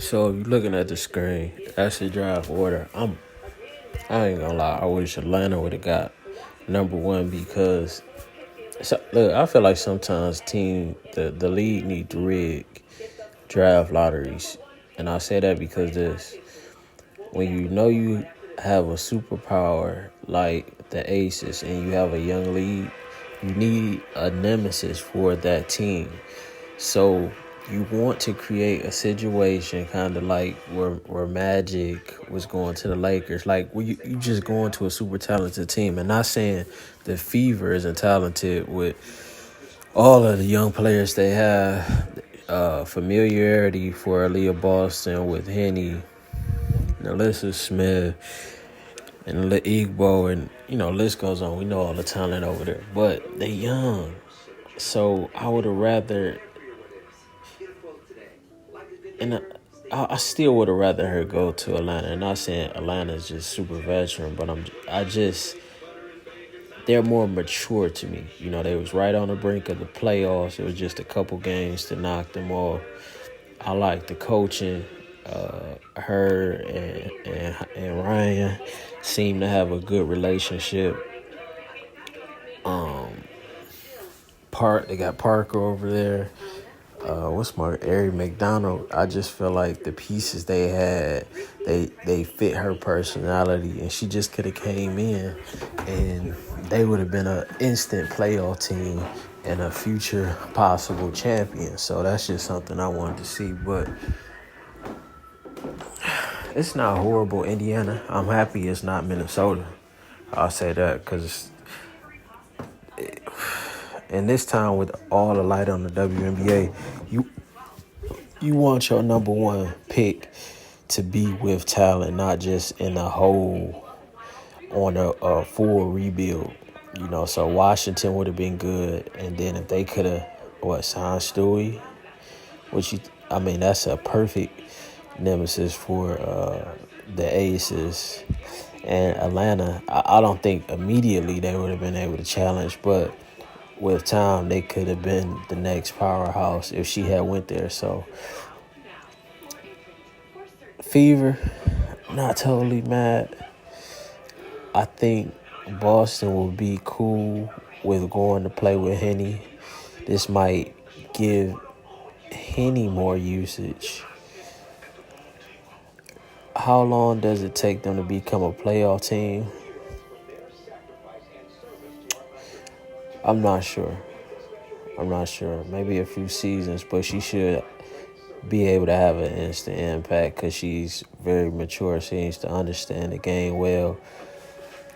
So if you're looking at the screen, that's the draft order. I ain't gonna lie. I wish Atlanta would have got number one because look, I feel like sometimes the league need to rig draft lotteries, and I say that because when you know you have a superpower like the Aces and you have a young league, you need a nemesis for that team. So you want to create a situation kind of like where Magic was going to the Lakers. Like, where you just going to a super talented team. And not saying the Fever isn't talented with all of the young players they have. Familiarity for Aliyah Boston with Henny, Alyssa Smith, and Igbo, and, list goes on. We know all the talent over there. But they young. So I would have rather... And I still would have rather her go to Atlanta. And not saying Atlanta's just super veteran, but they're more mature to me. They was right on the brink of the playoffs. It was just a couple games to knock them off. I like the coaching. Her and Ryan seem to have a good relationship. They got Parker over there. Ari McDonald. I just feel like the pieces they had, they fit her personality, and she just could have came in, and they would have been an instant playoff team and a future possible champion. So that's just something I wanted to see. But it's not horrible, Indiana. I'm happy it's not Minnesota. I'll say that because in this time with all the light on the WNBA, you want your number one pick to be with talent, not just in a hole on a full rebuild. So Washington would have been good, and then if they could have signed Stewie, that's a perfect nemesis for the Aces. And Atlanta, I don't think immediately they would have been able to challenge, but with time, they could have been the next powerhouse if she had went there. So, Fever, not totally mad. I think Boston will be cool with going to play with Henny. This might give Henny more usage. How long does it take them to become a playoff team? I'm not sure. Maybe a few seasons, but she should be able to have an instant impact because she's very mature, seems to understand the game well.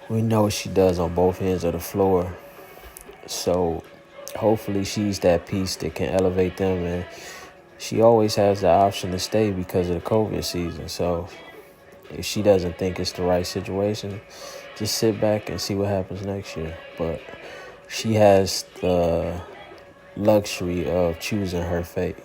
We know what she does on both ends of the floor. So hopefully she's that piece that can elevate them, and she always has the option to stay because of the COVID season. So if she doesn't think it's the right situation, just sit back and see what happens next year. But she has the luxury of choosing her fate.